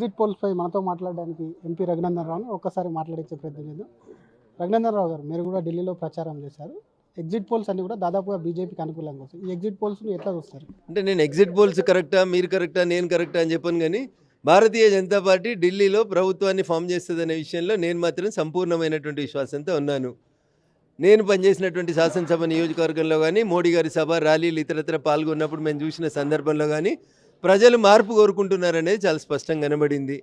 Exit polls పై మనతో మాట్లాడడానికి MP Raghunandan రావును ఒక్కసారి మాట్లాడించే ప్రయత్నం చేద్దాం. రఘునందన్ రావు గారు, మీరు కూడా ఢిల్లీలో ప్రచారం చేశారు. ఎగ్జిట్ పోల్స్ అన్ని కూడా దాదాపుగా బీజేపీకి అనుకూలంగా వస్తాయి. ఈ ఎగ్జిట్ పోల్స్ని ఎట్లా చూస్తారు? అంటే నేను ఎగ్జిట్ పోల్స్ కరెక్టా, మీరు కరెక్టా, నేను కరెక్టా అని చెప్పాను. కానీ భారతీయ జనతా పార్టీ ఢిల్లీలో ప్రభుత్వాన్ని ఫామ్ చేస్తుందనే విషయంలో నేను మాత్రం సంపూర్ణమైనటువంటి విశ్వాసంతో ఉన్నాను. నేను పనిచేసినటువంటి శాసనసభ నియోజకవర్గంలో కానీ, మోడీ గారి సభ ర్యాలీలు ఇతరత్ర పాల్గొన్నప్పుడు మేము చూసిన సందర్భంలో కానీ ప్రజలు మార్పు కోరుకుంటున్నారనేది చాలా స్పష్టంగా కనబడింది.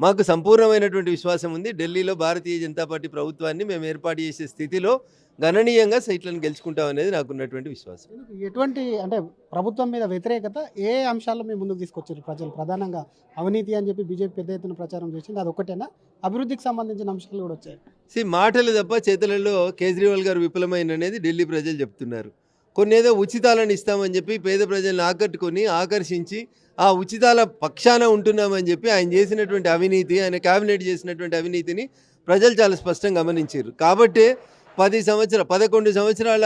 మాకు సంపూర్ణమైనటువంటి విశ్వాసం ఉంది. ఢిల్లీలో భారతీయ జనతా పార్టీ ప్రభుత్వాన్ని మేము ఏర్పాటు చేసే స్థితిలో గణనీయంగా సీట్లను గెలుచుకుంటామనేది నాకున్నటువంటి విశ్వాసం. ఎటువంటి అంటే ప్రభుత్వం మీద వ్యతిరేకత ఏ అంశాల్లో మేము ముందుకు తీసుకొచ్చారు ప్రజలు? ప్రధానంగా అవినీతి అని చెప్పి బీజేపీ పెద్ద ఎత్తున ప్రచారం చేసింది, అది ఒకటేనా? అభివృద్ధికి సంబంధించిన అంశాలు కూడా వచ్చాయి. మాటలు తప్ప చేతులలో కేజ్రీవాల్ గారు విఫలమైన అనేది ఢిల్లీ ప్రజలు చెప్తున్నారు. కొన్ని ఏదో ఉచితాలను ఇస్తామని చెప్పి పేద ప్రజలను ఆకట్టుకొని ఆకర్షించి ఆ ఉచితాల పక్షాన ఉంటున్నామని చెప్పి ఆయన చేసినటువంటి అవినీతి, ఆయన క్యాబినెట్ చేసినటువంటి అవినీతిని ప్రజలు చాలా స్పష్టంగా గమనించారు. కాబట్టే 11 సంవత్సరాల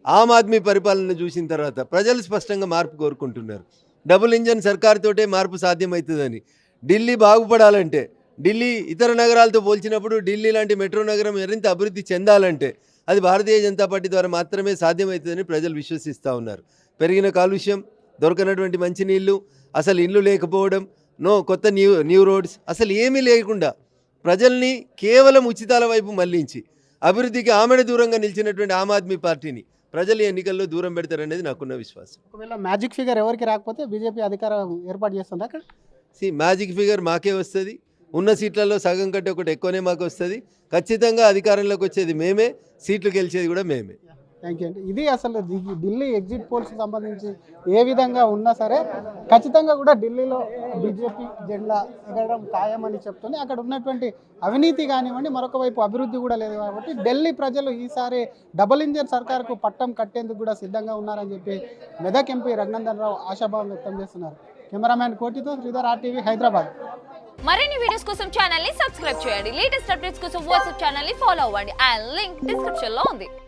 ఆమ్ ఆద్మీ పరిపాలన చూసిన తర్వాత ప్రజలు స్పష్టంగా మార్పు కోరుకుంటున్నారు. డబుల్ ఇంజన్ సర్కారుతోటే మార్పు సాధ్యమవుతుందని, ఢిల్లీ బాగుపడాలంటే, ఢిల్లీ ఇతర నగరాలతో పోల్చినప్పుడు ఢిల్లీ లాంటి మెట్రో నగరం మరింత అభివృద్ధి చెందాలంటే అది భారతీయ జనతా పార్టీ ద్వారా మాత్రమే సాధ్యమవుతుందని ప్రజలు విశ్వసిస్తూ ఉన్నారు. పెరిగిన కాలుష్యం, దొరకనటువంటి మంచినీళ్ళు, అసలు ఇల్లు లేకపోవడం, కొత్త న్యూ రోడ్స్, అసలు ఏమీ లేకుండా ప్రజల్ని కేవలం ఉచితాల వైపు మళ్లించి అభివృద్ధికి ఆమెడ దూరంగా నిలిచినటువంటి ఆమ్ ఆద్మీ పార్టీని ప్రజలు ఎన్నికల్లో దూరం పెడతారనేది నాకున్న విశ్వాసం. ఒకవేళ మ్యాజిక్ ఫిగర్ ఎవరికి రాకపోతే బీజేపీ అధికారం ఏర్పాటు చేస్తుంది అక్కడ? మ్యాజిక్ ఫిగర్ మాకే వస్తుంది. ఉన్న సీట్లలో సగం కంటే ఒకటి ఎక్కువనే మాకు వస్తుంది. ఖచ్చితంగా అధికారంలోకి వచ్చేది మేమే, సీట్లు గెలిచేది కూడా మేమే. థ్యాంక్ యూ అండి. ఇది అసలు ఢిల్లీ ఎగ్జిట్ పోల్స్ సంబంధించి ఏ విధంగా ఉన్నా సరే ఖచ్చితంగా కూడా ఢిల్లీలో బీజేపీ జెండా ఎగరడం ఖాయమని చెప్తుంది. అక్కడ ఉన్నటువంటి అవినీతి కానివ్వండి, మరొక వైపు అభివృద్ధి కూడా లేదు. కాబట్టి ఢిల్లీ ప్రజలు ఈసారి డబుల్ ఇంజన్ సర్కార్కు పట్టం కట్టేందుకు కూడా సిద్ధంగా ఉన్నారని చెప్పి మెదక్ ఎంపీ రఘునందన్ రావు ఆశాభావం వ్యక్తం చేస్తున్నారు. కెమెరామ్యాన్ కోటితో శ్రీధర్, RTV, హైదరాబాద్. మరిన్ని వీడియోస్ కోసం ఛానల్ ని సబ్స్క్రైబ్ చేయండి. లేటెస్ట్ అప్డేట్స్ కోసం వాట్సాప్ ఛానల్ ని ఫాలో అవ్వండి. ఆ లింక్ డిస్క్రిప్షన్ లో ఉంది.